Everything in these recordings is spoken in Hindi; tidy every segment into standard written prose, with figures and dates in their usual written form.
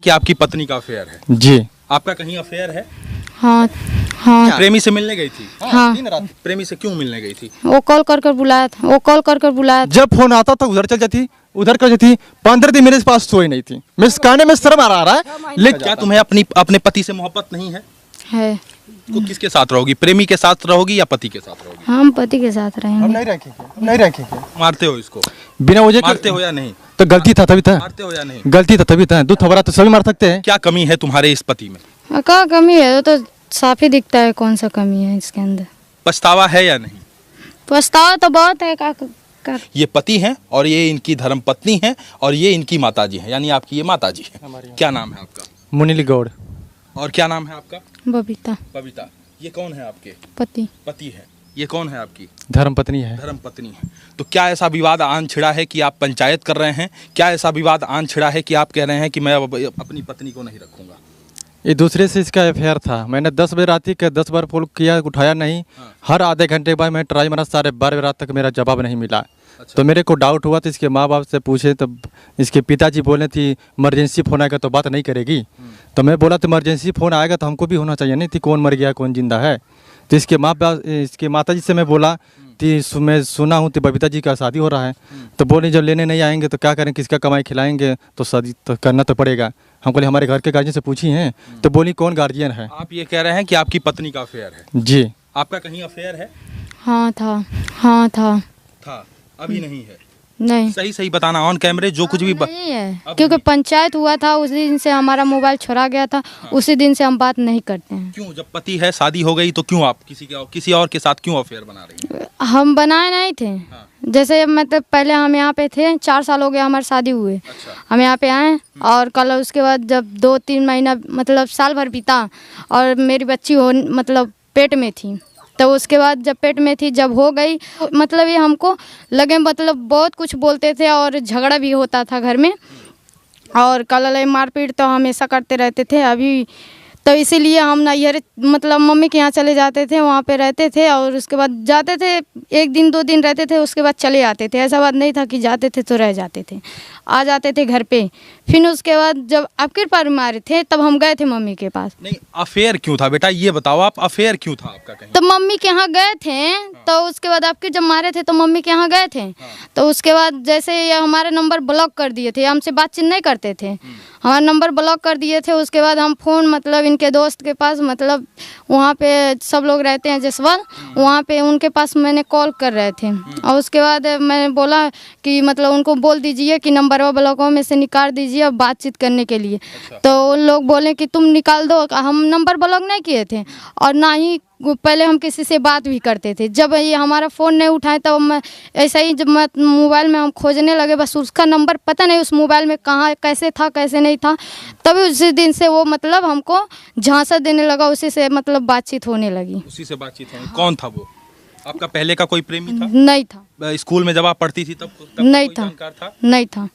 कि आपकी पत्नी का अफेयर है। जी। आपका कहीं अफेयर है? हाँ हाँ। प्रेमी से मिलने गई थी? हाँ। दिन रात प्रेमी से क्यों मिलने गई थी? वो कॉल कर बुलाया था, वो कॉल कर बुलाया था। जब फोन आता था उधर चल जाती, उधर कर जाती। 15 दिन मेरे पास सोई नहीं थी। मैं कहने में शर्म आ रहा है, लेकिन क्या तुम्हें अपने पति से मोहब्बत नहीं है? है। तो किसके साथ रहोगी? प्रेमी के साथ रहोगी या पति के साथ रहोगी? हम पति के साथ रहेंगे। नहीं रखेंगे। मारते हो इसको? बिना वजह मारते हो या नहीं? तो गलती था तभी था। मारते हो या नहीं? गलती था तभी था। दूध थबरा तो सभी मार सकते हैं। क्या कमी है तुम्हारे इस पति में? क्या कमी है? वो तो साफ ही दिखता है कौन सा कमी है इसके अंदर। पछतावा है या नहीं? पछतावा तो बहुत है। का ये पति हैं और ये इनकी धर्म पत्नी है और ये इनकी माताजी है, यानी आपकी ये माताजी है। क्या नाम है आपका? मुनीली गौड़। और क्या नाम है आपका? बबीता। बबीता। ये कौन है आपके? पति। पति है। ये कौन है आपकी? धर्म पत्नी है। धर्म पत्नी है। तो क्या ऐसा विवाद आन छिड़ा है कि आप पंचायत कर रहे हैं? क्या ऐसा विवाद आन छिड़ा है कि आप कह रहे हैं कि मैं अपनी पत्नी को नहीं रखूंगा? ये दूसरे से इसका अफेयर था। मैंने 10 बजे रात के 10 बार फोन किया, उठाया नहीं। हर आधे घंटे बाद मैं ट्राई मारा, 12:30 रात तक मेरा जवाब नहीं मिला। अच्छा। तो मेरे को डाउट हुआ, तो इसके माँ बाप से पूछे तो इसके पिताजी बोले थी इमरजेंसी फ़ोन आएगा तो बात नहीं करेगी। तो मैं बोला तो इमरजेंसी फ़ोन आएगा तो हमको भी होना चाहिए नहीं थी, कौन मर गया कौन जिंदा है। तो इसके माँ बाप, इसके माता जी से मैं बोला कि मैं सुना हूँ तो बबीता जी का शादी हो रहा है। तो बोले जब लेने नहीं आएंगे तो क्या करें, किसका कमाई खिलाएंगे, तो शादी तो करना तो पड़ेगा। हम बोले हमारे घर के गार्जियन से पूछी हैं। तो बोली कौन गार्जियन है? आप ये कह रहे हैं कि आपकी पत्नी का अफेयर है? जी। आपका कहीं अफेयर है? हाँ था। था, अभी नहीं है? नहीं। सही बताना ऑन कैमरे, जो कुछ भी नहीं है, क्योंकि पंचायत हुआ था उसी दिन से हमारा मोबाइल छोड़ा गया था। उसी दिन से हम बात नहीं करते हैं। क्यों? जब पति है, शादी हो गई, तो क्यों आप किसी और के साथ क्यों अफेयर बना रही हैं? हम बनाए नहीं थे। जैसे मतलब पहले हम यहाँ पे थे, 4 साल हो गया हमारी शादी हुए। अच्छा। हम यहाँ पे आए और कल उसके बाद जब 2-3 महीना मतलब साल भर बीता और मेरी बच्ची हो मतलब पेट में थी। तो उसके बाद जब पेट में थी, जब हो गई, मतलब ये हमको लगे मतलब बहुत कुछ बोलते थे और झगड़ा भी होता था घर में और कल मारपीट तो हमेशा करते रहते थे। अभी तो इसीलिए हम ना ये मतलब मम्मी के यहाँ चले जाते थे, वहाँ पे रहते थे और उसके बाद जाते थे, 1 दिन 2 दिन रहते थे, उसके बाद चले आते थे। ऐसा बात नहीं था कि जाते थे तो रह जाते थे, आ जाते थे घर पे। फिर उसके बाद जब आपके पर मारे थे तब हम गए थे मम्मी के पास। नहीं, अफेयर क्यों था बेटा, ये बताओ आप, अफेयर क्यों था आपका कहीं? तो मम्मी के यहाँ गए थे। तो उसके बाद आपके जब मारे थे तो मम्मी के यहाँ गए थे। तो उसके बाद जैसे ये हमारे नंबर ब्लॉक कर दिए थे, हमसे बातचीत नहीं करते थे, हमारा नंबर ब्लॉक कर दिए थे। उसके बाद हम फ़ोन मतलब इनके दोस्त के पास, मतलब वहाँ पे सब लोग रहते हैं जसवाल, वहाँ पे उनके पास मैंने कॉल कर रहे थे। और उसके बाद मैंने बोला कि मतलब उनको बोल दीजिए कि नंबर ब्लॉकों में से निकाल दीजिए बातचीत करने के लिए। अच्छा। तो उन लोग बोले कि तुम निकाल दो। हम नंबर ब्लॉक नहीं किए थे और ना ही पहले हम किसी से बात भी करते थे। जब ये हमारा फ़ोन नहीं उठाए तब मैं ऐसा ही, जब मैं मोबाइल में हम खोजने लगे, बस उसका नंबर पता नहीं उस मोबाइल में कहाँ कैसे था कैसे नहीं था। तभी उसी दिन से वो मतलब हमको झांसा देने लगा, उसी से मतलब बातचीत होने लगी। उसी से बातचीत होनी। कौन था वो? आपका पहले का कोई प्रेमी था? नहीं था। स्कूल में जब आप पढ़ती थी तब नहीं कोई था। जानकार था? नहीं था।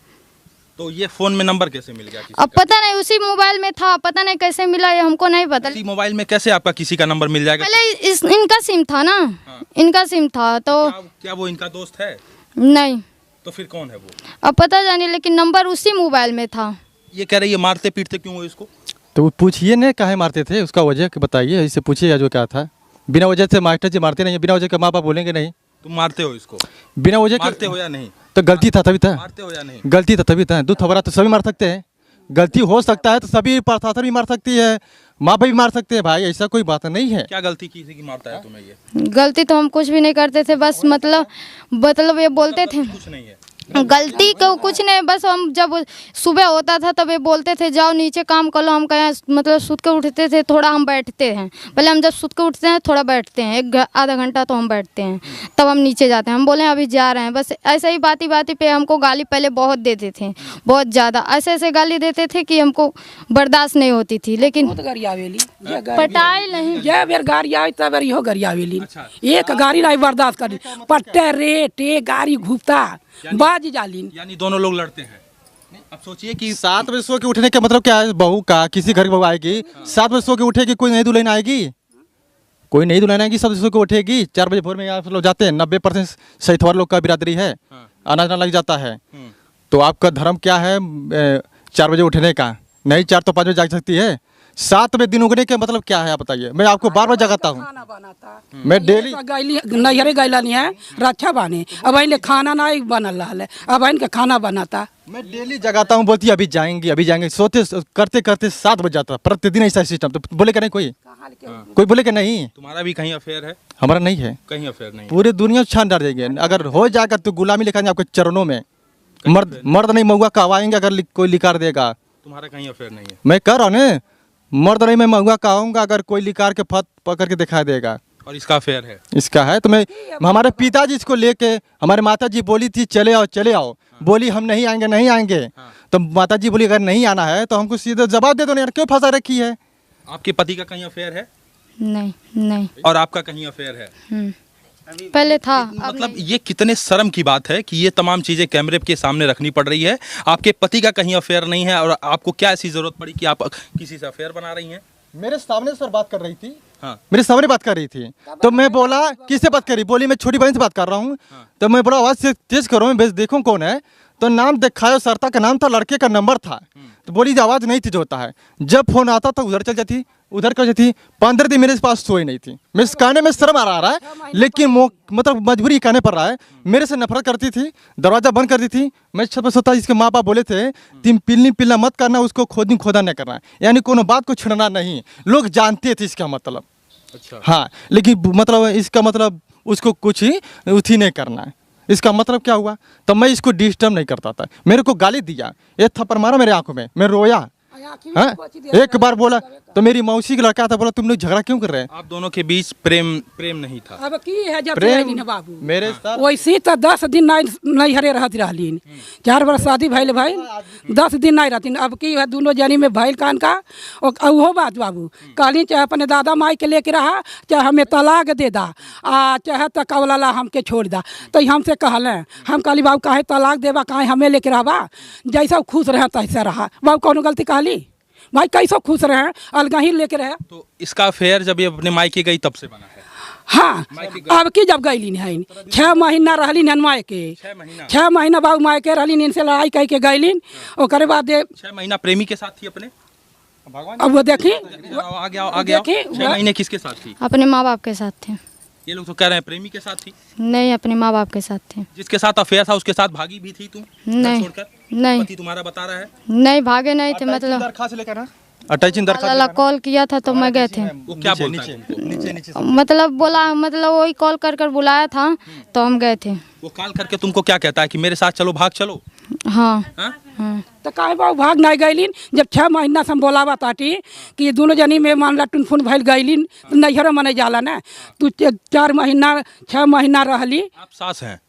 तो ये फोन में नंबर कैसे मिल गया किसी अब का? पता नहीं उसी मोबाइल में था, पता नहीं कैसे मिला ये हमको नहीं पता। इसी मोबाइल में कैसे आपका किसी का नंबर मिल जाएगा? पहले इनका सिम था ना। हाँ। इनका सिम था तो क्या वो इनका दोस्त है? नहीं। तो फिर कौन है वो? अब पता जाने, लेकिन नंबर उसी मोबाइल में था। ये कह रही है मारते पीटते क्यों हो इसको? तो पूछिए न काहे मारते थे, उसका वजह बताइए, इससे पूछिए जो क्या था। बिना वजह से मास्टर जी मारते नहीं, बिना वजह के माँ बाप बोलेंगे नहीं। तुम मारते हो इसको? बिना वजह मारते हो या नहीं? तो गलती था तभी था। मारते हो या नहीं? गलती था तभी था। दूध थबरा तो सभी मार सकते हैं। गलती हो सकता है तो सभी प्रशासन भी मार सकती है, माँ बाप भी मार सकते हैं भाई, ऐसा कोई बात नहीं है। क्या गलती किसी की मारता है तुम्हें ये? गलती तो हम कुछ भी नहीं करते थे, बस मतलब ये बोलते थे। कुछ नहीं है गलती को कुछ नहीं, बस हम जब सुबह होता था तब ये बोलते थे जाओ नीचे काम कर लो। हम कहें मतलब सुत के उठते थे, थोड़ा हम बैठते हैं। पहले हम जब सुत के उठते हैं थोड़ा बैठते हैं, आधा घंटा तो हम बैठते हैं, तब हम नीचे जाते हैं। हम बोले अभी जा रहे हैं, बस ऐसे ही बाती बाती पे हमको गाली पहले बहुत देते थे, बहुत ज़्यादा ऐसे ऐसे गाली देते थे कि हमको बर्दाश्त नहीं होती थी। लेकिन पटाई नहीं, एक गाड़ी नहीं बर्दाश्त करी, पट्टे रेटे गाड़ी घूमता बाज जालिन। यानी दोनों लोग लड़ते हैं। अब सोचिए कि 7 बजे सो के उठने का मतलब क्या है? बहू का किसी घर की बहू आएगी 7 बजे सो के उठेगी, कोई नई दुल्हन आएगी? कोई नई दुल्हन आएगी 7 बजे सो के उठेगी? 4 बजे भोर में आप लोग जाते हैं। 90% सैथवार लोग का बिरादरी है, अनाज लग जाता है। तो आपका धर्म क्या है 4 बजे उठने का? नहीं 4 तो 5 बजे जाग सकती है। 7 बजे दिन उगने के मतलब क्या है आप बताइए। मैं आपको बार बार जगाता हूँ। खाना बनाता मैं डेली गैली नैहरे गैला नहीं है रक्षा बानी अब इनले खाना नहीं बनल रहा है अब इनके खाना बनाता मैं डेली जगाता हूँ, बोलती है अभी जाएंगे सोते करते करते 7 बज जाता प्रतिदिन ऐसा सिस्टम। तो बोले कि नहीं कोई बोले कि नहीं तुम्हारा भी कहीं अफेयर है? हमारा नहीं है, कहीं अफेयर नहीं है। पूरे दुनिया छान डाल देंगे। अगर हो जाएगा तो गुलामी लिखाएंगे आपके चरणों में। मर्द नहीं महुआ कहवाएंगे अगर कोई लिकार देगा। तुम्हारा कहीं अफेयर नहीं है? मैं कह रहा हूँ ना, मर्द नहीं मैं महुआ कहूँगा अगर कोई लिकार के फत पकड़ के दिखा देगा। और इसका अफेयर है? इसका है। तो मैं हमारे पिताजी इसको लेके, हमारे माताजी बोली थी चले आओ, बोली हम नहीं आएंगे। तो माताजी बोली अगर नहीं आना है तो हमको सीधे जवाब दे दो यार, क्यों फंसा रखी है। आपके पति का कहीं अफेयर है? नहीं। और आपका कहीं अफेयर है? पहले था, अब मतलब ये कितने शर्म की बात है कि ये तमाम चीजें कैमरे के सामने रखनी पड़ रही है। आपके पति का कहीं अफेयर नहीं है और आपको क्या ऐसी जरूरत पड़ी कि आप किसी से अफेयर बना रही हैं? मेरे सामने सर बात कर रही थी। हाँ। मेरे सामने बात कर रही थी तो मैं बोला किससे बात करी, बोली मैं छोटी बहन से बात कर रहा हूँ। तो मैं बोला आवाज से तेज करो, मैं बेस देखूँ कौन है। तो नाम दिखाया, सरता का नाम था, लड़के का नंबर था। तो बोली आवाज नहीं थी जो होता है। जब फोन आता तो उधर चल जाती, उधर कर जाती। 15 दिन मेरे पास सोई नहीं थी। मैं कहने में शर्म आ रहा है लेकिन मतलब मजबूरी कहने पड़ रहा है। मेरे से नफरत करती थी, दरवाजा बंद करती थी। मैं छत पर सोता, इसके माँ बाप बोले थे तुम पिल्ला मत करना, उसको खोदा नहीं करना, यानी कोनो बात को छेड़ना नहीं। लोग जानते थे इसका मतलब। अच्छा। हाँ, लेकिन मतलब इसका मतलब उसको कुछ ही उठी नहीं करना है। इसका मतलब क्या हुआ, तो मैं इसको डिस्टर्ब नहीं करता था। मेरे को गाली दिया, एक थप्पड़ मारा मेरे आंखों में, मैं रोया। हाँ, एक बार बोला तो मेरी मौसी का लड़का था, बोला तुम लोग झगड़ा क्यों कर रहे हैं। आप दोनों के बीच प्रेम नहीं था? अब की है जब प्रेम बाबू मेरे साथ वैसी तो 10 दिन नहीं हरे रहती 4 बार शादी भैल भाई 10 दिन नहीं रहती। अब की है दोनों जनी में भैल कान का और वो बात बाबू कहली चाहे अपने दादा माई के लेके रहा, चाहे हमें तलाक दे दा चाहे तो कवला हमके छोड़ दा। तो हमसे कहले, हम कहली बाबू काहे तलाक देवा, काहे हमें लेके रहबा, जैसा खुश रहे तैसा रहा। बाबू कौन गलती कहली भाई, कैसा खुश रहे अलगा ही लेके रहे। तो इसका अफेयर जब ये अपने मायके गई तब से बना है? हाँ, अब की जब गईली है 6 महीना रहली माय के, 6 महीना बाबू माय के रहली, इनसे लड़ाई कह के गईलिन। ओकरे बाद 6 महीना प्रेमी के साथ थी अपने? अब वो देखी आगे 6 महीने किसके साथ थी? अपने माँ बाप के साथ थे। ये लोग तो कह रहे हैं प्रेमी के साथ थी। नहीं, अपने माँ बाप के साथ थे। जिसके साथ अफेयर था उसके साथ भागी भी थी तुम? नहीं, छोड़कर? नहीं। पति तुम्हारा बता रहा है? नहीं, भागे नहीं थे। मतलब दरखास्त लेकर ना, अटैचिंग दरखास्त कॉल किया था तो मैं गए थे। वो क्या बोलता है तुमको? नीचे मतलब बोला, मतलब वही कॉल कर बुलाया था तो हम गए थे। वो कॉल करके तुमको क्या कहता है कि मेरे साथ चलो, भाग चलो? हाँ, हाँ? हाँ। तो काहे बाबू भाग नहीं गईलिन। जब 6 महीना से हम बोलावा ताटी कि दोनों जनी में मामला टुनफुन भैल गईलिन तो नैहर मने जाला ना। तू 4 महीना 6 महीना रहली। आप सास हैं?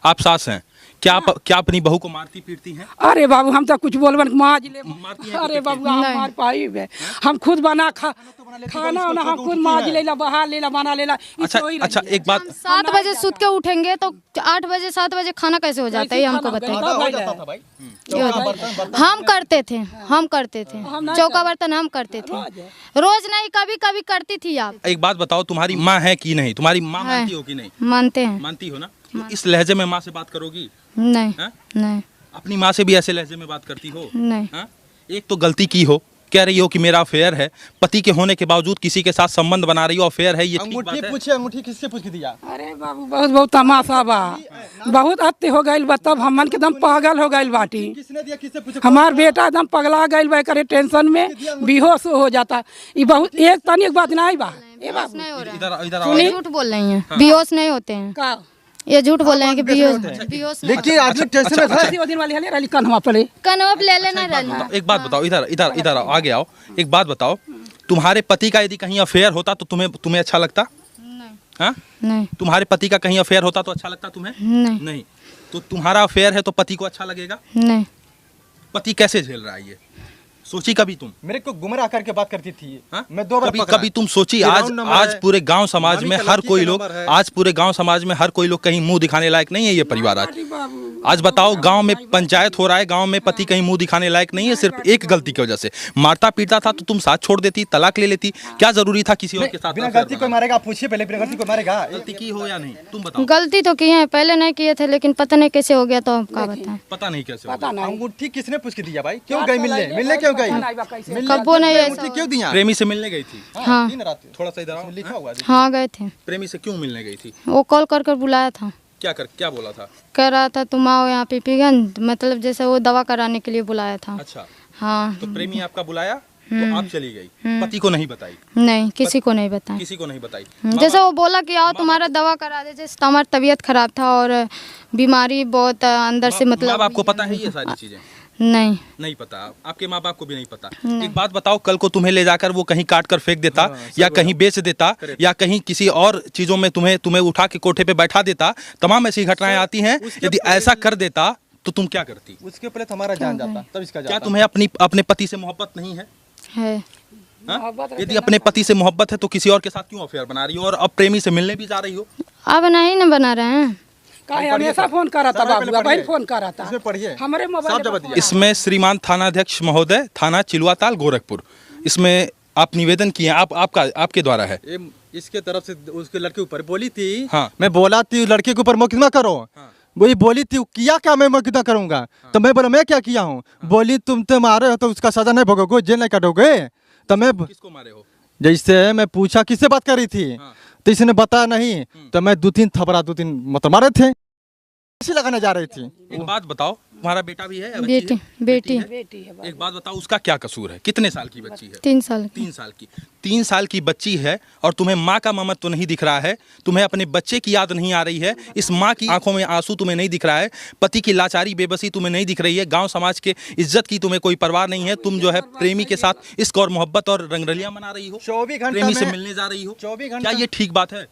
आप सास हैं? क्या अपनी बहू को मारती पीटती हैं? अरे बाबू हम तो कुछ बोलबन माज ले। मारती हैं? अरे बाबू हम मार पाई बे, हम खुद बना खाना वाना हम खुद माज लेला, बहा लेला, बना लेला। अच्छा एक बात, 7 बजे सूत के उठेंगे तो 8 बजे 7 बजे खाना कैसे हो जाता है, ये हमको बताइए। हम करते थे चौका बर्तन हम करते थे, रोज नहीं, कभी कभी करती थी। आप एक बात बताओ, तुम्हारी माँ है कि नहीं? तुम्हारी माँ है। मानती हो कि नहीं? मानते हैं। मानती हो ना? तो इस लहजे में माँ से बात करोगी? नहीं, हाँ? नहीं, अपनी माँ से भी ऐसे लहजे में बात करती हो? नहीं। हाँ? एक तो गलती की हो, कह रही हो कि मेरा अफेयर है, पति के होने के बावजूद किसी के साथ संबंध बना रही हो, अफेयर है, ये ठीक बात अंगूठी है? पूछे, अंगूठी किससे पूछ के दिया। अरे बाबू बहुत तमाशा बा, बहुत अत्य हो गइल बा। तब हमन के एकदम पागल हो गइल बाटी। किसने दिया, किससे पूछे। हमार बेटा एकदम पगला गइल बा, करे टेंशन में बेहोश हो जाता। ये बहुत एक तनी एक बात नहीं बा। ए बाबू नहीं हो रहा इधर इधर है। ये झूठ बोल रही हैं, बेहोश नहीं होते हैं। का ये झूठ बोल रहे हैं कि बेहोश लेकिन आदमी टेंशन में था। वो दिन वाली हले रली कन्हवा पड़े कनवप ले लेना रहना। एक बात बताओ, इधर आओ, आगे आओ। एक बात बताओ, तुम्हारे पति का यदि कहीं अफेयर होता तो तुम्हें अच्छा लगता? नहीं, हाँ? नहीं, तुम्हारे पति का कहीं अफेयर होता तो अच्छा लगता तुम्हें? नहीं, नहीं। तो तुम्हारा अफेयर है तो पति को अच्छा लगेगा? नहीं। पति कैसे झेल रहा है ये? सोची कभी तुम? मेरे को गुमराह करके बात करती थी। हाँ? मैं 2 बार कभी तुम सोची? आज पूरे गांव समाज में हर कोई लोग, आज पूरे गांव समाज में हर कोई लोग कहीं मुंह दिखाने लायक नहीं है ये परिवार। आज बताओ, गांव में पंचायत हो रहा है, गांव में पति कहीं मुंह दिखाने लायक नहीं है, सिर्फ एक गलती की वजह से। मारता पीटता था तो तुम साथ छोड़ देती, तलाक ले लेती, क्या जरूरी था किसी और के साथ? बिना गलती कोई मारेगा, आप पूछिए पहले, बिना गलती कोई मारेगा। गलती की हो या नहीं, तुम बताओ। गलती तो किए हैं, पहले नहीं किए थे, लेकिन पता नहीं कैसे हो गया, तो हम क्या बताएं। पता नहीं कैसे पता नहीं अंगूठी किसने पूछ के दिया भाई? क्यों गई मिलने क्यों गई? कब्बो नहीं ऐसा अंगूठी क्यों दिया? प्रेमी से मिलने गई थी? हाँ थोड़ा सा इधर आओ, लिखा हुआ है। हाँ गए थे। प्रेमी से क्यों मिलने गई थी? वो कॉल कर कर बुलाया था, क्या बोला था? कह रहा था तुम आओ यहाँ पीपीगंज, मतलब जैसे वो दवा कराने के लिए बुलाया था। अच्छा, हाँ तो प्रेमी आपका बुलाया तो आप चली गई, पति को नहीं बताई? नहीं, किसी को नहीं बताया। किसी को नहीं बताई। जैसे वो बोला कि आओ तुम्हारा दवा करा दे, जैसे हमारी तबीयत खराब था और बीमारी बहुत अंदर से मतलब। आपको पता है ये सारी चीजें? नहीं पता, आपके माँ बाप को भी नहीं पता। एक बात बताओ, कल को तुम्हें ले जाकर वो कहीं काट कर फेंक देता, या कहीं बेच देता, या कहीं किसी और चीजों में तुम्हें उठा के कोठे पे बैठा देता, तमाम ऐसी घटनाएं आती हैं। यदि ऐसा कर देता तो तुम क्या करती? उसके पहले हमारा जान जाता, तब इसका क्या तुम्हें अपने पति से मोहब्बत नहीं है? है। यदि अपने पति से मोहब्बत है तो किसी और के साथ क्यों अफेयर बना रही हो, और अब प्रेमी से मिलने भी जा रही हो? अब नहीं न बना रहे हैं। हमेशा फोन करा था बाबू, भाई फोन करा था। इसमें पढ़िए, हमारे मोबाइल इसमें श्रीमान थानाध्यक्ष महोदय, थाना चिलुआताल गोरखपुर, इसमें आप निवेदन किए, आपके द्वारा है। इसके तरफ से उसके लड़के ऊपर बोली थी। हाँ। मैं बोला थी लड़के के ऊपर मुकदमा करो। वही बोली थी, किया क्या मैं मुकदमा करूंगा? तो मैं बोला मैं क्या किया हूँ? बोली तुम तो मारे हो तो उसका सजा नहीं भोगोगे, जेल नहीं काटोगे। तो मैं किसको मारे हो? जैसे मैं पूछा किससे बात कर रही थी, तो इसने बताया नहीं, तो मैं 2-3 थपड़ा 2-3 मतलब मारे थे, इसी लगाने जा रही थी। एक बात बताओ, तुम्हारा बेटा भी है या बेटी है? बेटी एक बात बताओ, उसका क्या कसूर है? कितने साल की बच्ची है? 3 साल की। 3 साल की। 3 साल की बच्ची है और तुम्हें माँ का ममत्व तो नहीं दिख रहा है, तुम्हें अपने बच्चे की याद नहीं आ रही है, इस माँ की आंखों में आंसू तुम्हें नहीं दिख रहा है, पति की लाचारी बेबसी तुम्हें नहीं दिख रही है, गांव समाज के इज्जत की तुम्हें कोई परवाह नहीं है। तुम जो है प्रेमी के साथ इश्क और मोहब्बत और रंगरलियां मना रही हो, 24 घंटे प्रेमी से मिलने जा रही हो। 24 घंटे क्या ये ठीक बात है?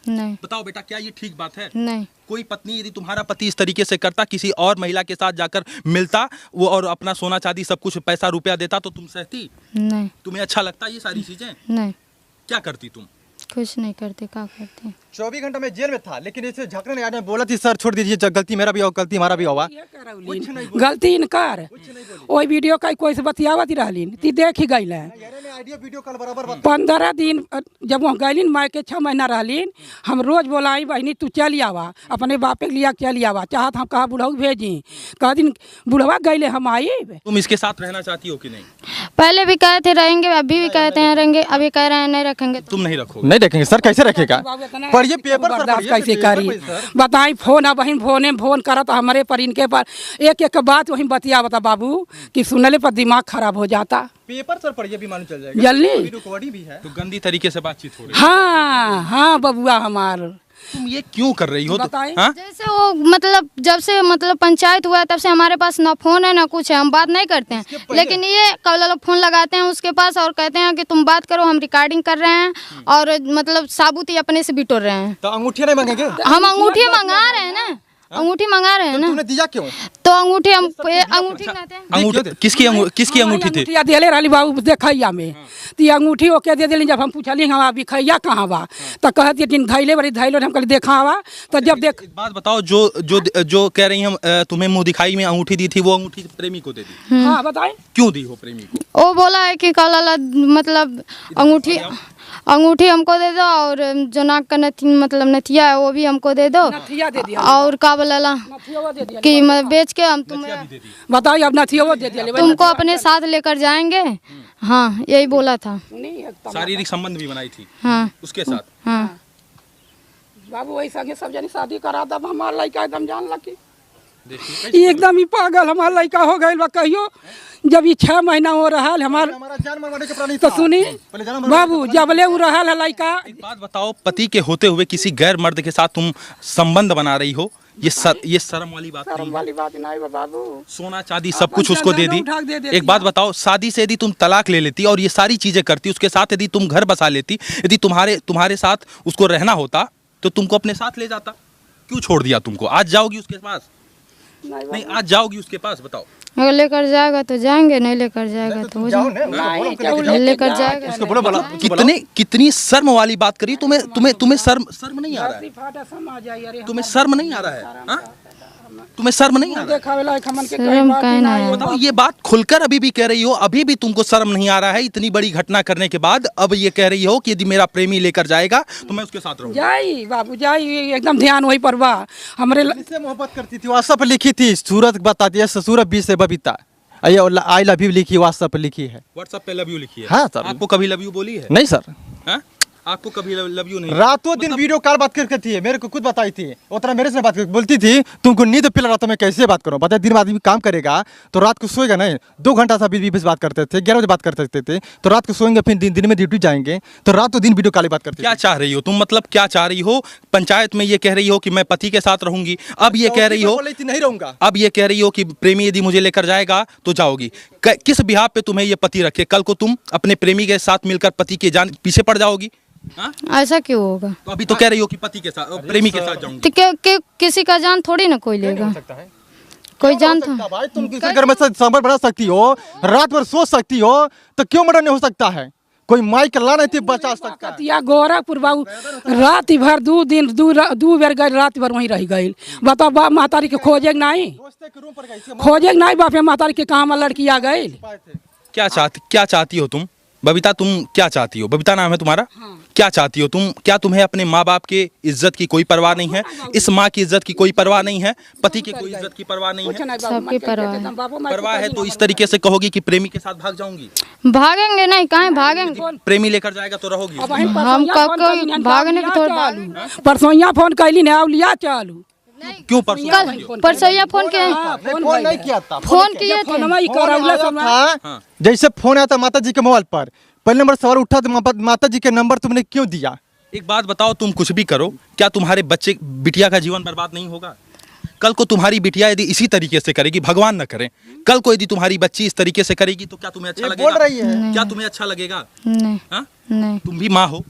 नहीं बताओ बेटा, क्या ये ठीक बात है? नहीं। कोई पत्नी यदि तुम्हारा पति इस तरीके से करता, किसी और महिला के साथ जाकर मिलता वो और अपना सोना चांदी सब कुछ पैसा रुपया देता, तो तुम सहती? नहीं तुम्हें अच्छा लगता ये सारी चीजें? नहीं, क्या करती तुम? कुछ नहीं करते, क्या करते। 24 घंटा में जेल में था, लेकिन इसे झकने नहीं आने बोला थी सर छोड़ दीजिए, गलती मेरा भी हो, गलती हमारा भी होगा। गलती इनकार वही वीडियो का कोई से बतियावत रहलीन ती देख ही गई है। 15 दिन जब वहाँ गईलीन, माँ के 6 महीना रहलीन, हम रोज बोलाई बहनी तू चल आवा, अपने बापे के लिया चल आवा, चाहत हम कहा बुढ़ऊ भेजी, कह दिन बुढ़वा गईले हम आई। तुम इसके साथ रहना चाहती हो कि नहीं? पहले भी कहे थे रहेंगे, अभी भी कहते हैं रहेंगे, अभी कह रहे हैं नहीं रखेंगे। तुम नहीं रखोगे? नहीं देखेंगे सर, कैसे रखेगा? पढ़िए पेपर सर, बर्दाश्त पढ़िए कैसे पेपर करी? पर सर। बताई फोन अब बहन फोन करा तो हमारे पर इनके पर एक एक बात वही बतिया बता बाबू कि सुनले पर दिमाग खराब हो जाता। पेपर सर पढ़िए भी मालूम चल जाएगा, जल्दी। रिकॉर्डिंग भी है। तो गंदी तरीके से बातचीत हो रही है। हाँ हाँ बबुआ हमार, तुम ये क्यों कर रही हो? बताएं। हाँ? जैसे वो मतलब जब से मतलब पंचायत हुआ है तब से हमारे पास ना फोन है ना कुछ है, हम बात नहीं करते हैं। लेकिन ये कल लोग फोन लगाते हैं उसके पास और कहते हैं कि तुम बात करो, हम रिकॉर्डिंग कर रहे हैं और मतलब साबुत ही अपने से बिटोर रहे हैं। तो अंगूठी नहीं मांगेंगे? हम अंगूठी मंगा रहे हैं ना, अंगूठी मंगा रहे हैं ना। तुमने दिया क्यों? तो अंगूठी हम अंगूठी कहते हैं। अंगूठी किसकी अंगूठी थी? अंगूठिया दिले रहली बाबू देखैया में, ती अंगूठी ओके दे दिली। जब हम पूछली हम अभी खैया कहाँ बा, तो कहती दिन धैले बड़ी धैलो, हम कहली देखा हवा। तो जब देख एक बात बताओ, जो कह रही हम तुम्हें मुंह दिखाई में अंगूठी दी थी, वो अंगूठी प्रेमी को दे दी? हाँ बताए क्यों दी हो प्रेमी को? वो बोला है कि कल मतलब अंगूठी हमको दे दो और जो नाक का मतलब नथिया है वो भी हमको दे दो, नथिया दे दिया, और का बोला नथिया दे दिया कि मैं बेच के हम तुम्हें बताइए अब नथिया दे दिया तुमको अपने साथ लेकर जाएंगे। हाँ यही बोला था। शारीरिक संबंध भी बनाई थी हाँ उसके साथ? हाँ बाबू वही संगे सब जनी शादी करा दब, हमारा लड़का एकदम जान लगी एकदम ही पागल हमारा लड़का हो गई। कहियो जब ये 6 महीना हो रहा है हमारा, तो सुनी बाबू जब ले रहा है लड़का। एक बात बताओ, पति के होते हुए किसी गैर मर्द के साथ तुम संबंध बना रही हो, ये शर्म वाली बात नहीं है? वाली बात नहीं है बाबू, सोना चांदी सब कुछ उसको दे दी। एक बात बताओ, शादी से यदि तुम तलाक ले लेती और ये सारी चीजें करती, उसके साथ यदि तुम घर बसा लेती, यदि तुम्हारे साथ उसको रहना होता तो तुमको अपने साथ ले जाता, क्यों छोड़ दिया तुमको? आज जाओगी उसके पास? नहीं आज जाओगी उसके पास? बताओ। अगर लेकर जाएगा तो जाएंगे, नहीं लेकर जाएगा तो लेकर जाएगा। कितनी शर्म वाली बात करी। तुम्हें शर्म नहीं आ रहा है? तुम्हें शर्म नहीं आ रहा है? तुम्हें शर्म नहीं आ रहा है? बताओ, ये बात खुलकर अभी भी कह रही हो, अभी भी तुमको शर्म नहीं आ रहा है? इतनी बड़ी घटना करने के बाद अब ये कह रही हो कि यदि मेरा प्रेमी लेकर जाएगा तो मैं उसके साथ रहूंगा। जाई बाबू जाई, एकदम ध्यान वही पर बा। हमरे किससे मोहब्बत करती थी? व्हाट्सएप पर लिखी थी, सूरत बताती है, सूरत 20 से बबीता ये आई लव यू लिखी, व्हाट्सएप पे लिखी है। व्हाट्सएप पे लव यू लिखी है? हाँ सर। आपको कभी लव यू बोली है? नहीं सर, हाँ? आपको कभी लव यू नहीं? रातों दिन वीडियो कॉल बात करती है, मेरे को खुद बताई थी, उतना मेरे से बात कर बोलती थी तुमको नींद पिला रहा था, मैं कैसे बात करूं? पता है दिन में आदमी काम करेगा तो रात को सोएगा नहीं, 2 घंटा था 20-20 बात करते थे, 11 बजे बात करते थे, तो रात को सोएंगे, फिर दिन में ड्यूटी जाएंगे, तो रातों दिन वीडियो कॉल बात करते। क्या चाह रही हो तुम? मतलब क्या चाह रही हो? पंचायत में ये कह रही हो कि मैं पति के साथ रहूंगी, अब ये कह रही हो नहीं रहूंगा, अब ये कह रही हो कि प्रेमी यदि मुझे लेकर जाएगा तो जाओगी। किस बिहार पे तुम्हें ये पति रखे? कल को तुम अपने प्रेमी के साथ मिलकर पति के जान पीछे पड़ जाओगी? हाँ? ऐसा क्यों होगा? तो अभी तो कह रही हो कि पति के साथ, प्रेमी के साथ जाऊंगी। तो किसी का जान थोड़ी ना कोई लेगा, कोई जान था। भाई तुम किसी घर में सांभर बना सकती हो, रात भर सो सकती हो, तो क्यों मर्डर नहीं हो सकता है? कोई माइक ला नहीं थी बचा सकता है। या गोरखपुर बाबू रात भर 2 दिन 2 बेर गए, रात भर वहीं रह गई। बताओ बाप महतारी के खोजे नहीं, खोजे नहीं बाप महतारी के कहाँ में लड़की आ गई। क्या चाहती हो तुम बबीता? तुम क्या चाहती हो? बबीता नाम है तुम्हारा? हाँ। क्या चाहती हो तुम? क्या तुम्हें अपने माँ बाप के इज्जत की कोई परवाह नहीं है? इस माँ की इज्जत की कोई परवाह नहीं है? पति की कोई इज्जत की परवाह नहीं है? सबकी परवाह है। परवाह है तो इस तरीके से कहोगी कि प्रेमी के साथ भाग जाऊंगी? भागेंगे नहीं, कहाँ भागेंगे? प्रेमी लेकर जाएगा तो रहोगी? हम कब भागने की थोड़ा परसोइया फोन कैली ने लिया चालू। क्यों परसों? परसोइया फोन के फोन नहीं किया था, फोन किए थे। जैसे फोन आया था माता जी के मोबाइल पर, पहले नंबर सवाल उठा तो माता जी के नंबर तुमने क्यों दिया? एक बात बताओ, तुम कुछ भी करो, क्या तुम्हारे बच्चे बिटिया का जीवन बर्बाद नहीं होगा? कल को तुम्हारी बिटिया यदि इसी तरीके से करेगी, भगवान न करे, कल को यदि तुम्हारी बच्ची इस तरीके से करेगी तो क्या तुम्हें अच्छा लगेगा? बोल रही है। क्या तुम्हें अच्छा लगेगा? नहीं हाँ? नहीं। तुम भी माँ हो,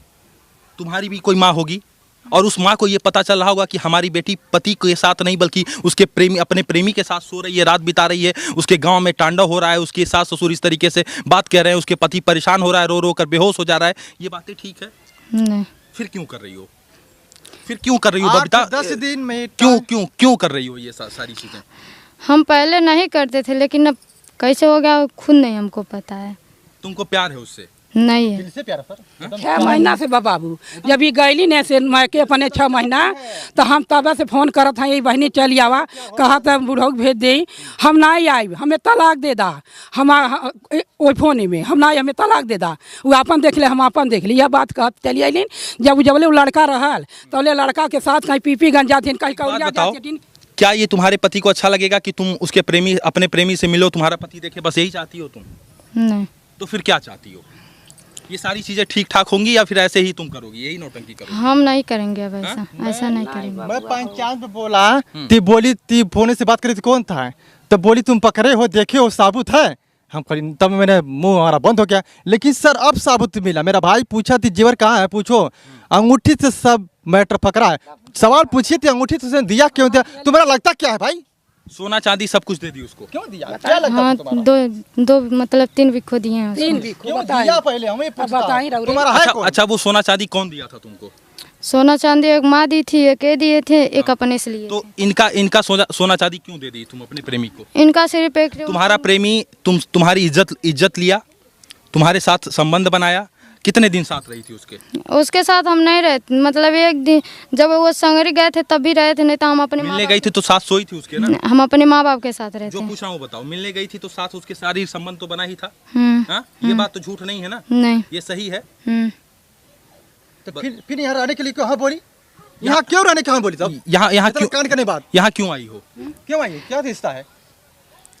तुम्हारी भी कोई माँ होगी, और उस माँ को ये पता चल रहा होगा कि हमारी बेटी पति के साथ नहीं बल्कि उसके प्रेमी, अपने प्रेमी के साथ सो रही है, रात बिता रही है, उसके गांव में तांडव हो रहा है, उसके सास ससुर इस तरीके से बात कर रहे हैं, उसके पति परेशान हो रहा है, रो रो कर बेहोश हो जा रहा है, ये बातें ठीक है? नहीं। फिर क्यों कर रही हो? फिर क्यों कर रही हो बबीता? 10 दिन में क्यों कर रही हो ये सारी चीजें? हम पहले नहीं करते थे, लेकिन अब कैसे हो गया खुद नहीं हमको पता है। तुमको प्यार है उससे? नहीं है। से प्यारा सर 6 महीना से बाबू जब ये गैली ने से मैके अपने 6 महीना, तो हम तब से फोन करत हैं, ये बहनी चली आवा, कहा था बुढ़ऊ भेज दे, हम नहीं आई, हमें तलाक दे दा, हम ओई फोन में हम नहीं, हमें तलाक दे दा, वो अपन देख ले हम अपन देख ली, यह बात कहत चली आई। जब जब वो लड़का रहल तो लड़का के साथ कहीं पीपी गंज जाती, कहीं कौलिया जाती। क्या ये तुम्हारे पति को अच्छा लगेगा कि तुम उसके प्रेमी, अपने प्रेमी से मिलो, तुम्हारा पति देखे, बस यही चाहती हो तुम? नहीं। तो फिर क्या चाहती हो? ये सारी चीजें ठीक ठाक होंगी या फिर ऐसे ही तुम करोगी, यही नौटंकी करोगी? हम नहीं करेंगे अब ऐसा, ऐसा नहीं करेंगे। मैं पंचायत में बोला, ती बोली ती फोन से बात करी थी, कौन था? तो बोली तुम पकड़े हो, देखे हो, साबुत है। हम करी, तब मैंने मुंह हमारा बंद हो गया। लेकिन सर अब साबुत मिला, मेरा भाई पूछा थी जेवर कहाँ है, पूछो, अंगूठी से सब मैटर पकड़ा है। सवाल पूछिए थी अंगूठी से उसने दिया क्यों दिया? तुम्हारा लगता क्या है भाई? सोना चांदी सब कुछ दे दी उसको? क्यों दिया? क्या लगता हाँ, दो मतलब 3 बिक्खो दिए हैं उसको। 3 बिक्खो क्यों दिया? पहले हमें बताई रहो। तुम्हारा है कौन? अच्छा वो सोना चांदी कौन दिया था तुमको? सोना चांदी एक माँ दी थी, एक ये दिए थे, एक अपने से लिए। तो इनका सोना चांदी क्यों दे दी तुम अपने प्रेमी को? इनका सिर्फ एक तुम्हारा प्रेमी तुम्हारी इज्जत लिया, तुम्हारे साथ संबंध बनाया, कितने दिन साथ रही थी उसके साथ हम नहीं रहे, मतलब एक दिन जब वो संगरी गए थे तब भी रहे थे, नहीं तो हम अपने मिलने गई थी तो साथ सोई थी उसके ना? हम अपने माँ बाप के साथ रहते। जो पूछ रहा हूँ बताओ, मिलने गई थी तो साथ उसके शारीरिक संबंध तो बना ही था? ये बात तो झूठ नहीं है ना? नहीं, ये सही है। तो फिर यहाँ रहने के लिए कहाँ बोली? यहाँ क्यों रहने कहाँ बोली? तब यहाँ क्यों कांड करने बाद यहाँ क्यों आई हो? क्यों आई? क्या रिश्ता है?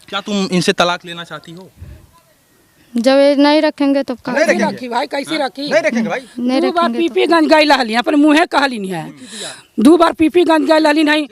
क्या तुम इनसे तलाक लेना चाहती हो? जब ये नहीं रखेंगे तो नहीं रखेंगे। रखी भाई, कैसी रखी? नहीं रखेंगे भाई। नहीं 2 बार रखेंगे पीपी गंज गई लहली, अपने मुँहे कहली नहीं है। 2 बार पीपी गंज गई लहली नहीं,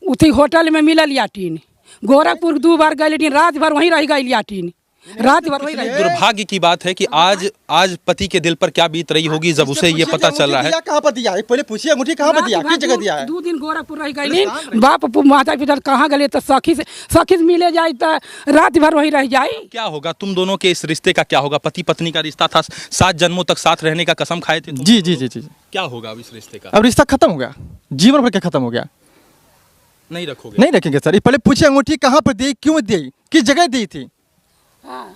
उठी होटल में मिलल याटीन। गोरखपुर 2 बार गई, रात भर वहीं रह गई याटीन, रात भर वहीं रह। दुर्भाग्य की बात है कि आज पति के दिल पर क्या बीत रही होगी जब उसे ये पता चल रहा है। कहाँ पर दिया? पहले पूछिए अंगूठी कहाँ पर दिया, किस जगह दिया है? 2 दिन गोरखपुर रह गई, बाप माता पिता कहाँ गए तो सखी से मिले जाए तो रात भर वहीं रह जाए। क्या होगा तुम दोनों के इस रिश्ते का? क्या होगा? पति पत्नी का रिश्ता था, 7 जन्मों तक साथ रहने का कसम खाए थे। जी जी जी जी। क्या होगा अब इस रिश्ते का? अब रिश्ता खत्म हो गया, जीवन भर का खत्म हो गया। नहीं रखोगे? नहीं रखेंगे सर। पहले पूछिए अंगूठी कहाँ पर दी, क्यों दी, किस जगह दी थी?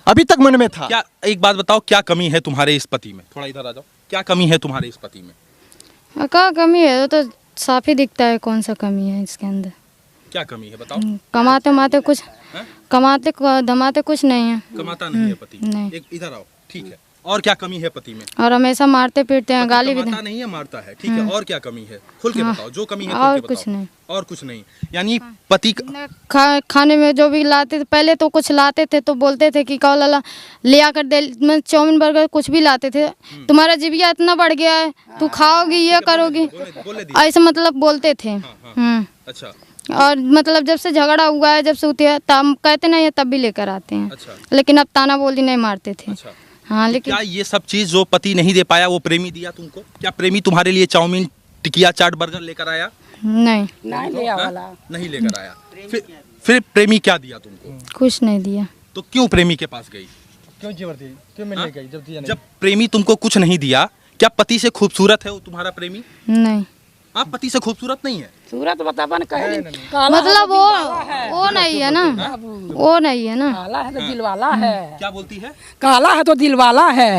अभी तक मन में था। क्या एक बात बताओ, क्या कमी है तुम्हारे इस पति में? थोड़ा इधर आ जाओ। क्या कमी है तुम्हारे इस पति में? क्या कमी है? वो तो साफ ही दिखता है कौन सा कमी है इसके अंदर। क्या कमी है बताओ। कमाते उमाते कुछ हैं? कमाते धमाते कुछ नहीं है। कमाता नहीं है पति। नहीं। एक इधर आओ, ठीक है। और क्या कमी है पति में? और हमेशा मारते पीटते हैं, पति गाली भी कमाता नहीं है, मारता है, ठीक है। और क्या कमी है? खुल के बताओ, जो कमी है खुल और के कुछ बताओ। नहीं। और कुछ नहीं, यानी पति खाने में जो भी लाते थे, पहले तो कुछ लाते थे तो बोलते थे कि कौ लाला ले आकर दे, मैं चाउमीन बर्गर कुछ भी लाते थे, तुम्हारा जीविया इतना बढ़ गया है, तू खाओगी ये करोगी, बोले दी। ऐसे मतलब बोलते थे। अच्छा और मतलब जब से झगड़ा हुआ है, जब से होती है तब कहते नहीं है, तब भी लेकर आते हैं। अच्छा। लेकिन अब ताना बोली नहीं मारते थे। अच्छा। हाँ लेकिन क्या ये सब चीज जो पति नहीं दे पाया वो प्रेमी दिया तुमको? क्या प्रेमी तुम्हारे लिए चाउमीन, टिकिया, चाट, बर्गर लेकर आया? नहीं, नहीं ले वाला नहीं लेकर आया। फिर प्रेमी क्या दिया तुमको? कुछ नहीं दिया। तो क्यों प्रेमी के पास गई? क्यों जेवर दी, क्यों मिलने गई जब दिया नहीं? जब प्रेमी तुमको कुछ नहीं दिया, क्या पति से खूबसूरत है वो तुम्हारा प्रेमी? नहीं, आप पति से खूबसूरत नहीं है? सूरत बतावन कहे मतलब वो नहीं है ना, वो नहीं है ना। काला है तो दिल वाला है। क्या बोलती है? काला है तो दिल वाला है,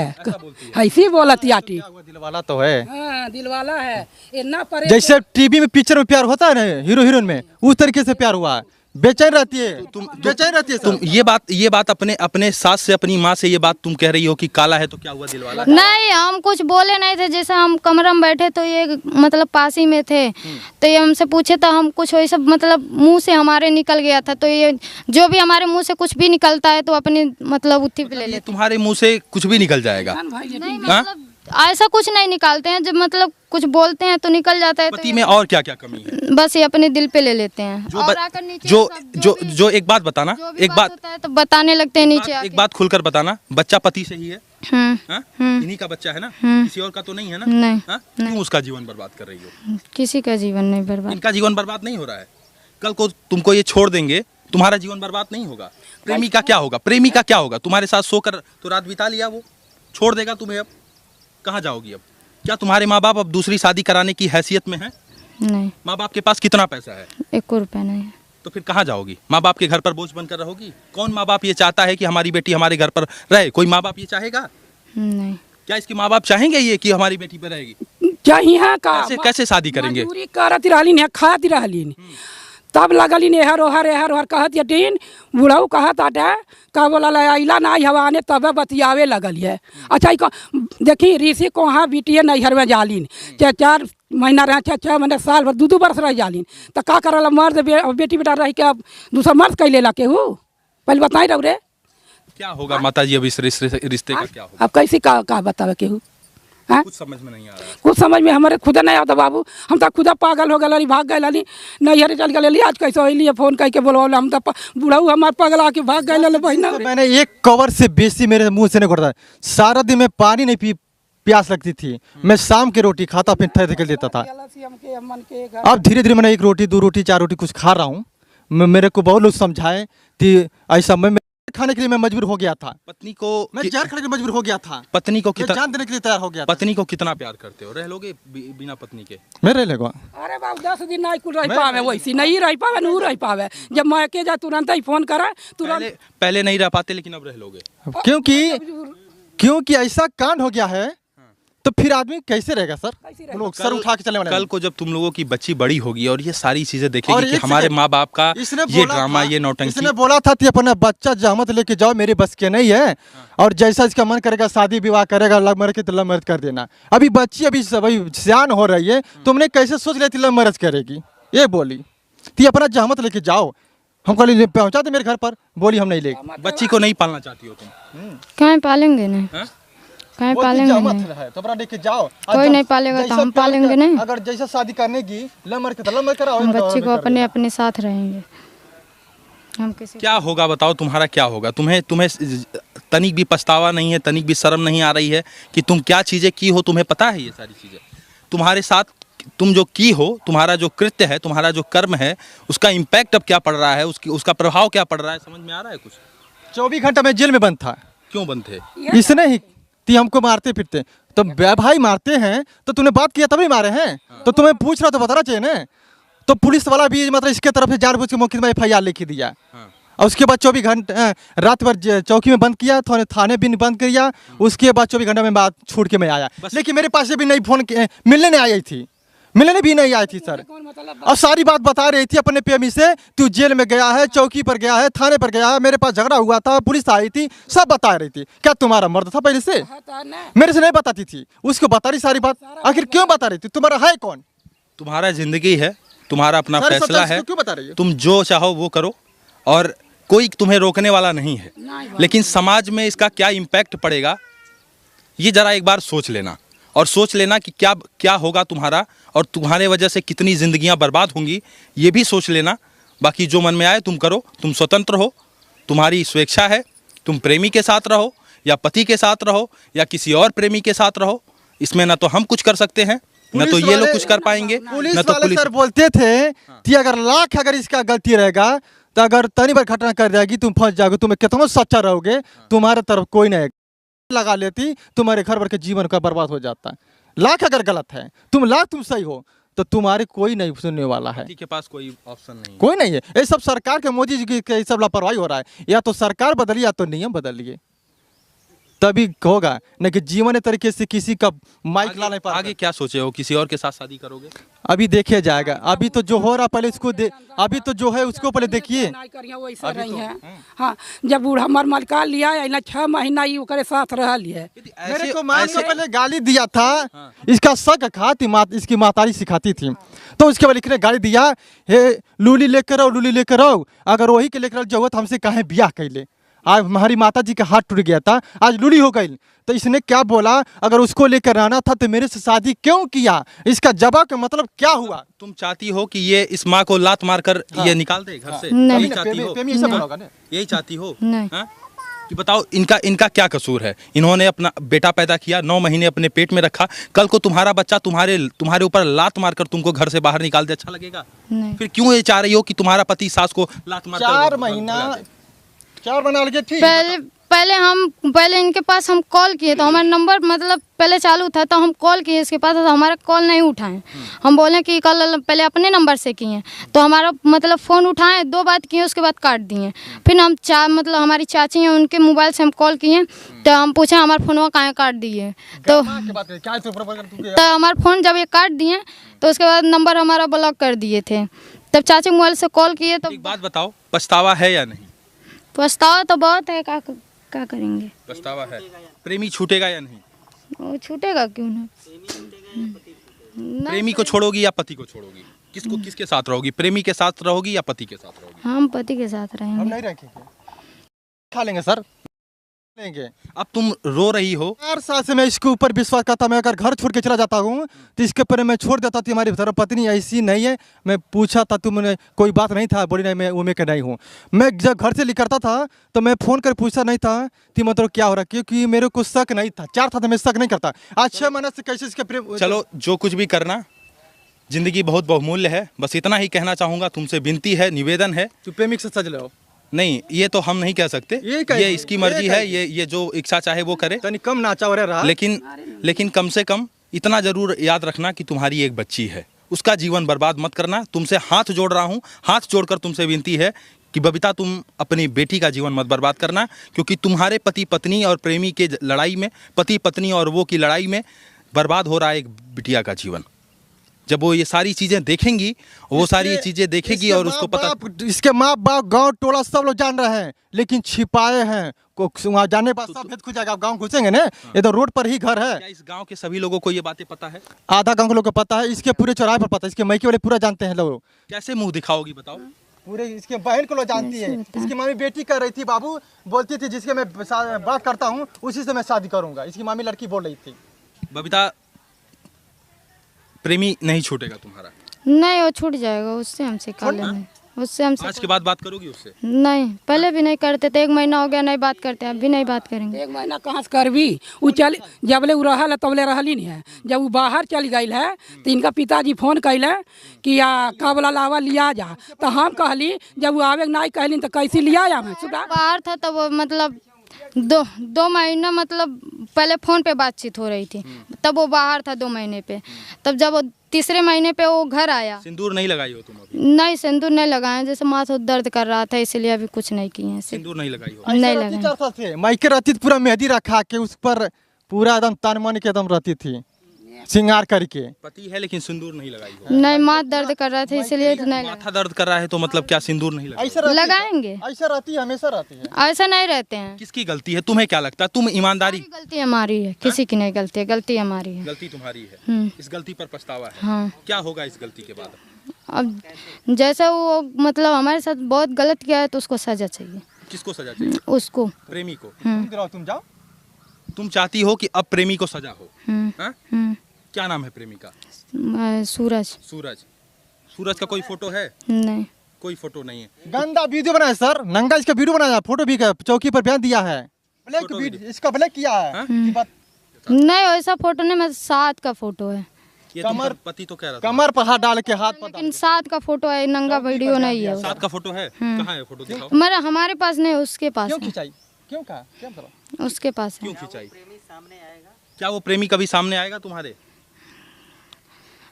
ऐसी बोलती आटी। दिल वाला तो है। हाँ दिल वाला है, इतना परे जैसे टीवी में पिक्चर में प्यार होता है ना हीरो हीरोइन में, उस तरीके से प्यार हुआ है। बेचैन रहती है, तुम बेचैन रहती है। तुम ये बात अपने सास से, अपनी माँ से ये बात तुम कह रही हो कि काला है तो क्या हुआ दिल वाला? नहीं, हम कुछ बोले नहीं थे। जैसे हम कमरा में बैठे तो ये मतलब पास ही में थे, तो ये हमसे पूछे तो हम कुछ वही सब मतलब मुंह से हमारे निकल गया था। तो ये जो भी हमारे मुंह से कुछ भी निकलता है तो अपने मतलब उठी पे ले ये लेते तुम्हारे मुंह से कुछ भी निकल जाएगा? हैं। नहीं मतलब ऐसा कुछ नहीं निकालते हैं, जब मतलब कुछ बोलते हैं तो निकल जाता है। तो पति में और क्या क्या कमी है? बस ये अपने दिल पे ले लेते हैं। जो और ब- आकर नीचे जो सब जो भी- जो एक बात बताना, जो भी एक बात होता है तो बताने लगते हैं नीचे एक बात खुलकर बताना, बच्चा पति से ही है? हम्म, हाँ? हम्म। इन्हीं का बच्चा है ना? हम्म। किसी और का तो नहीं है ना? नहीं, हाँ? क्यों उसका जीवन बर्बाद कर रही हो? किसी का जीवन नहीं बर्बाद। इनका जीवन बर्बाद नहीं हो रहा है? कल को तुमको ये छोड़ देंगे, तुम्हारा जीवन बर्बाद नहीं होगा? प्रेमी का क्या होगा? प्रेमी का क्या होगा? तुम्हारे साथ सोकर तो रात बिता लिया, वो छोड़ देगा तुम्हें, अब कहाँ जाओगी? अब क्या तुम्हारे माँ बाप अब दूसरी शादी कराने की हैसियत में है? नहीं, माँ बाप के पास कितना पैसा है? 1 रुपया नहीं है। तो फिर कहाँ जाओगी? माँ बाप के घर पर बोझ बनकर रहोगी? कौन माँ बाप ये चाहता है कि हमारी बेटी हमारे घर पर रहे? कोई माँ बाप ये चाहेगा? नहीं, क्या इसके माँ बाप चाहेंगे ये कि हमारी बेटी पे रहेगी? चाहिए का कैसे शादी करेंगे? मजदूरी करती रहली ने, खाती रहली तब लगली ने हर ओहर कहत यटीन बुढ़ऊ कहत आटे का बोला अला ना हवाने तब बतियावे लगल है। अच्छा देखी ऋषि कोहा बिटिए नैहर में जालिन, 4 महीना रहे, 6 महीने, साल भर 2 वर्ष रह जालिन, तो का करल मर्द बेटी बेटा रह के अब दूसरा मर्द कैले ला केहू? पहले बताई रहो रे क्या होगा माता जी अब इस रिश्ते का क्या होगा? अब कैसे का बतावे केहू? हाँ? कुछ समझ में नहीं आ रहा है। कुछ समझ में हमारे खुद नहीं आता बाबू। हम तो खुदा पागल हो गए, भाग गए नैहर चल गए। आज कैसे अलिए फोन करके बोलवा, हम तो बुढ़ऊ हमारे पागल आके भाग गए बहना। मैंने 1 कवर से बेसी मेरे मुंह से नहीं घुटता। सारा दिन में पानी नहीं पी, प्यास लगती थी। मैं शाम की रोटी खाता फिर थैले कर देता था। अब धीरे धीरे मैंने 1 रोटी, 2 रोटी, 4 रोटी कुछ खा रहा हूँ। मेरे को बहुत लोग समझाए कि ऐसा मैं खाने के लिए मैं मजबूर हो गया था। पत्नी को मैं जहर खाने के लिए मजबूर हो गया था। पत्नी को कितना जान देने के लिए तैयार हो गया था। पत्नी को कितना प्यार करते हो? रह लोगे बिना पत्नी के? मैं रह लेगा। अरे बाबू 10 दिन नहीं कुछ रह पावे, वैसी नहीं रह पावे, नू रह पावे। जब मैं के जा तुरंत ही फोन करा तुरंत। पहले नहीं रह पाते, लेकिन अब रह लोगे? क्योंकि ऐसा कांड हो गया है, तो फिर आदमी कैसे रहेगा सर? लोग सर उठा के चले वाले। कल को जब तुम लोगों की बच्ची बड़ी होगी और ये सारी चीजें और देखेगी कि एक हमारे सेकंड, माँ बाप का ये ड्रामा, ये नौटंकी। इसने बोला था कि अपना बच्चा जहमत लेके जाओ, मेरे बस के नहीं है, और जैसा इसका मन करेगा शादी विवाह करेगा, लव मैरिज के तो लव मैरिज कर देना। अभी बच्ची अभी सियान हो रही है, तुमने कैसे सोच लिया थी लव मैरिज करेगी? ये बोली थी अपना जहमत लेके जाओ। हम कल पहुँचा दे मेरे घर पर, बोली हम नहीं ले। बच्ची को नहीं पालना चाहती हो तुम? कहाँ पालेंगे नहीं, कहीं पालेंगे नहीं, तो अपना लेके जाओ। कोई नहीं पालेगा तो हम पालेंगे नहीं। अगर जैसा शादी करने की लव मैरिज के तो लव मैरिज कराओ। हम बच्चे को अपने अपने साथ रहेंगे हम किसी। क्या होगा बताओ, तुम्हारा क्या होगा? तुम्हें तनिक भी पछतावा नहीं है, तनिक भी शर्म नहीं आ रही है कि तुम क्या चीज़ें की हो? तुम्हें पता है ये सारी चीज़ें तुम्हारे साथ तुम जो की हो, तुम्हारा जो कृत्य है, तुम्हारा जो कर्म है, उसका इम्पैक्ट अब क्या पड़ रहा है, उसका प्रभाव क्या पड़ रहा है? समझ में आ रहा है कुछ? 24 घंटा में जेल में बंद था। क्यों बंद थे? इसने ही ती हमको मारते फिरते। तो भाई मारते हैं तो तूने बात किया तभी मारे हैं, तो तुम्हें पूछ रहा तो बताना चाहिए ना। तो पुलिस वाला भी मतलब इसके तरफ से जानबूझ के मुकदमा FIR लिख दिया। और उसके बाद 24 घंटे रात भर चौकी में बंद किया, थाने भी बंद किया। उसके बाद 24 घंटे में बात छूट के मैं आया, लेकिन मेरे पास भी नहीं फोन मिलने नहीं आई थी। मिलने भी नहीं आई थी सर। और सारी बात बता रही थी अपने प्रेमी से, तू जेल में गया है, चौकी पर गया है, थाने पर गया है, मेरे पास झगड़ा हुआ था, पुलिस आई थी, सब बता रही थी। क्या तुम्हारा मर्द था पहले से? मेरे से नहीं बताती थी, उसको बता रही सारी बात। आखिर क्यों बता रही थी? तुम्हारा है कौन? तुम्हारा जिंदगी है, तुम्हारा अपना फैसला है, क्यों बता रही है? तुम जो चाहो वो करो और कोई तुम्हें रोकने वाला नहीं है। लेकिन समाज में इसका क्या इम्पैक्ट पड़ेगा ये जरा एक बार सोच लेना, और सोच लेना कि क्या क्या होगा तुम्हारा, और तुम्हारे वजह से कितनी ज़िंदगियां बर्बाद होंगी ये भी सोच लेना। बाकी जो मन में आए तुम करो, तुम स्वतंत्र हो, तुम्हारी स्वेच्छा है, तुम प्रेमी के साथ रहो या पति के साथ रहो या किसी और प्रेमी के साथ रहो, इसमें ना तो हम कुछ कर सकते हैं न तो ये लोग कुछ कर पाएंगे, न तो पुलिस। सर बोलते थे कि अगर लाख अगर इसका गलती रहेगा तो अगर तनी बार घटना कर जाएगी तुम फंस जाओगे, तुम्हें कितना सच्चा रहोगे, तुम्हारे तरफ कोई नहीं लगा लेती, तुम्हारे घर भर के जीवन का बर्बाद हो जाता। लाख अगर गलत है, तुम सही हो तो तुम्हारे कोई नहीं सुनने वाला है। के पास कोई ऑप्शन नहीं, कोई नहीं है। ये सब सरकार के मोदी जी की ये सब लापरवाही हो रहा है। या तो सरकार बदलिए या तो नियम बदलिए, तभी होगा। न कि जीवन तरीके से किसी का माइक ला नहीं पा। आगे क्या सोचे हो, किसी और के साथ शादी करोगे? अभी देखिए जाएगा। अभी तो जो हो रहा पहले इसको अभी तो जो है उसको पहले देखिए। हाँ, जब बूढ़ा मर मलका लिया 6 महीना ये ओकरे साथ रह लिए। मेरे को माँ ने पहले गाली दिया था, इसका शक खाती इसकी मातारी सिखाती थी, तो उसके बाद लिखने गाली दिया, हे लूली लेकर आओ, लूली लेकर आओ, अगर वही के लेकर जो तो हमसे कहे ब्याह कैले। आज हमारी माता जी का हाथ टूट गया था, आज लूली हो गई, तो इसने क्या बोला, अगर उसको लेकर आना था तो मेरे से शादी क्यों किया? इसका जवाब का मतलब क्या हुआ? तुम चाहती हो कि ये इस माँ को लात मारकर ये निकाल दे घर से? यही चाहती हो? यही चाहती हो? हाँ? कि बताओ इनका क्या कसूर है? इन्होंने अपना बेटा पैदा किया, 9 महीने अपने पेट में रखा, कल को तुम्हारा बच्चा तुम्हारे ऊपर लात मारकर तुमको घर से बाहर निकाल दे, अच्छा लगेगा? फिर क्यों ये चाह रही हो कि तुम्हारा पति सास को लात मारकर 4 महीना लगे थी? पहले इनके पास हम कॉल किए तो हमारा नंबर मतलब पहले चालू था, तो हम कॉल किए इसके पास, तो हमारा कॉल नहीं उठाएं। हम बोले कि कल पहले अपने नंबर से किए, तो हमारा मतलब फ़ोन उठाएं, 2 बात किए, उसके बाद काट दिए। फिर हम मतलब हमारी चाची हैं, उनके मोबाइल से हम कॉल किए, तो हम पूछे हमारा फ़ोनवा कहाँ काट दिए, तो हमारा फ़ोन जब ये काट दिए तो उसके बाद नंबर हमारा ब्लॉक कर दिए थे। तब चाची मोबाइल से कॉल किए तो। एक बात बताओ, पछतावा है या नहीं? पछतावा तो बहुत है, क्या करेंगे? पछतावा है। प्रेमी छूटेगा या नहीं? वो छूटेगा क्यों ना? प्रेमी को छोड़ोगी या पति को छोड़ोगी? किसके साथ रहोगी? प्रेमी के साथ रहोगी या पति के साथ रहोगी? हम पति के साथ रहेंगे। हम नहीं रखेंगे, खा लेंगे सर, लेंगे। अब तुम रो रही हो। 4 साल से मैं इसके ऊपर विश्वास करता, मैं अगर घर छोड़ के चला जाता हूँ तो इसके ऊपर मैं छोड़ देता। तुम्हारी धर्मपत्नी ऐसी नहीं है। मैं पूछा था, तुमने कोई बात नहीं था, बोली नहीं मैं उम्र का नहीं हूँ। मैं जब घर से निकलता था तो मैं फ़ोन कर पूछा नहीं था कि मतलब क्या हो रहा, क्योंकि मेरे को शक नहीं था। 4 था तो मैं शक नहीं करता। आज 6 महीने से कैसे इसके प्रेम। चलो जो कुछ भी करना, जिंदगी बहुत बहुमूल्य है, बस इतना ही कहना चाहूँगा। तुमसे विनती है, निवेदन है, तो प्रेमिक से सज लो। नहीं, ये तो हम नहीं कह सकते, ये इसकी मर्जी है, ये जो इच्छा चाहे वो करे। कम नाचा हो रहा, लेकिन कम से कम इतना जरूर याद रखना कि तुम्हारी एक बच्ची है, उसका जीवन बर्बाद मत करना। तुमसे हाथ जोड़ रहा हूँ, हाथ जोड़कर तुमसे विनती है कि बबीता तुम अपनी बेटी का जीवन मत बर्बाद करना, क्योंकि तुम्हारे पति पत्नी और प्रेमी के लड़ाई में, पति पत्नी और वो की लड़ाई में बर्बाद हो रहा है एक बिटिया का जीवन। जब वो ये सारी चीजें देखेंगी, वो सारी चीजें देखेगी और उसको पता, इसके माँ बाप गांव टोला सब लोग जान रहे हैं, लेकिन छिपाए हैं। वहाँ जाने पर सब भेद खुल जाएगा। गांव घुसेंगे ना, ये तो रोड पर ही घर है। क्या इस गांव के सभी लोगों को ये बातें पता है? आधा गांव के लोगों को पता है, इसके पूरे चौराहे पर पता है, इसके मैके वाले पूरा जानते हैं लोग। कैसे मुंह दिखाओगी बताओ? पूरे इसके बहन को लोग जानती है। इसकी मामी बेटी कर रही थी, बाबू बोलती थी जिसके मैं बात करता हूँ उसी से मैं शादी करूंगा। इसकी मामी लड़की बोल रही थी। बबीता, प्रेमी नहीं छूटेगा तुम्हारा? नहीं, वो छूट जाएगा, उससे हमसे क्या लेना, उससे हमसे। आज के बाद बात करोगी उससे? नहीं, पहले भी नहीं करते थे, 1 महीना हो गया नहीं बात करते, अब भी नहीं बात करेंगे। 1 महीना कहाँ से करबी? वो चल जबले वो रहल तबले रहली नहीं है। जब वो बाहर चल गई है तो इनका पिताजी फोन कैले कि का बोला लावा लिया जा, तो हम कहली जब वो आवे नहीं कहली तो कैसे लिया जा? बाहर था तब वो मतलब 2 महीना मतलब पहले फ़ोन पे बातचीत हो रही थी, तब वो बाहर था 2 महीने पे। तब जब वो 3रे महीने पे वो घर आया। सिंदूर नहीं लगाई हो तुम अभी? नहीं, सिंदूर नहीं लगाए, जैसे माथा दर्द कर रहा था इसलिए अभी कुछ नहीं किए हैं। सिंदूर नहीं लगाई हो? नहीं लगाई। माइके रहती पूरा मेहंदी रखा के उस पर पूरा एकदम तन मन के एकदम रहती थी। श्रृंगार करके। पति है लेकिन सिंदूर नहीं लगाई हो। नहीं, माथ दर्द कर रहा था इसलिए तो नहीं माथा दर्द कर रहा है तो मतलब क्या सिंदूर नहीं लगाई? लगाएंगे। ऐसा रहती है, हमेशा रहती है। ऐसा नहीं रहते हैं। किसकी गलती है? तुम्हें क्या लगता है? तुम ईमानदारी? गलती हमारी है, किसी की नहीं गलती है, गलती हमारी है। गलती तुम्हारी है, इस गलती पर पछतावा है। हाँ। क्या होगा इस गलती के बाद? अब जैसा वो मतलब हमारे साथ बहुत गलत किया है तो उसको सजा चाहिए। किसको सजा चाहिए? उसको। प्रेमी को। तुम जाओ। तुम चाहती हो कि अब प्रेमी को सजा हो? हाँ? हम्म। क्या नाम है प्रेमी का? सूरज। सूरज। सूरज का कोई फोटो है? नहीं, कोई फोटो नहीं है। गंदा वीडियो बनाया सर, नंगा इसका वीडियो बनाया, फोटो भी चौकी पर बयान दिया है, ब्लैक फोटो वीडियो इसका ब्लैक किया है। नहीं वैसा फोटो नहीं, मैं साथ का फोटो है। ये तुम्हारा पति तो कह रहा था। कमर पर हाथ डाल के, हाथ पर लेकिन साथ का फोटो है, नंगा वीडियो नहीं है। साथ का फोटो है? कहाँ है फोटो? दिखाओ। मेरा हमारे पास नहीं, उसके पास क्यों है। खिंचाई? क्यों कहा? क्या बोला? उसके पास है। क्यों खिंचाई? क्या वो प्रेमी कभी सामने आएगा तुम्हारे?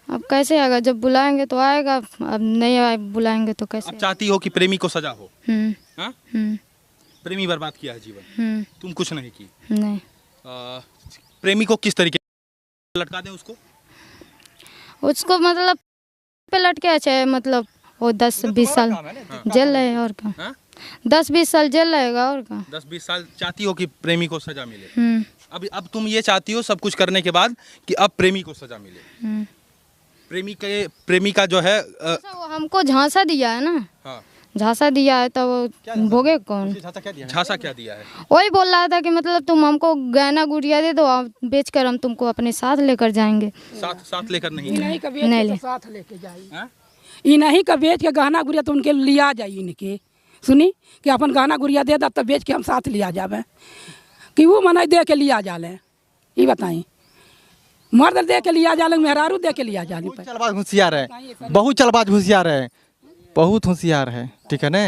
अब कैसे आएगा? जब बुलाएंगे तो आएगा, अब नहीं आए बुलाएंगे तो कैसे? अब चाहती हो कि प्रेमी को सजा हो? हम्म। हाँ? हम्म। प्रेमी बर्बाद किया है जीवन, तुम कुछ नहीं की। नहीं। प्रेमी को किस तरीके लटका दें उसको? उसको मतलब पे लटके अच्छे, मतलब वो 10-20 साल जेल रहे और का। हाँ? 10-20 साल जेल रहेगा और का। 10-20 साल चाहती हो कि प्रेमी को सजा मिले? अब तुम ये चाहती हो सब कुछ करने के बाद कि अब प्रेमी को सजा मिले? प्रेमी का जो है वो हमको झांसा दिया है ना। हाँ। झांसा दिया है तो वो भोगे कौन? झांसा क्या दिया है? वही बोल रहा था कि मतलब तुम हमको गहना गुड़िया दे दो, बेच कर हम तुमको अपने साथ लेकर जाएंगे। साथ लेकर नहीं? इन्हीं का बेच नहीं के ले। तो साथ लेके जाई। हाँ? इन्हीं का बेच के गहना गुड़िया तो उनके लिया जाई। इनके सुनी कि अपन गहना गुड़िया दे तब बेच के हम साथ लिया जावे, कि वो मना दे के लिया जाले। ये बताई, मर्द दे के लिया जाले, मेहरारू दे के लिया जाले। चलबाज होशियार है, बहुत चलबाज होशियार है, बहुत होशियार है, ठीक है ना।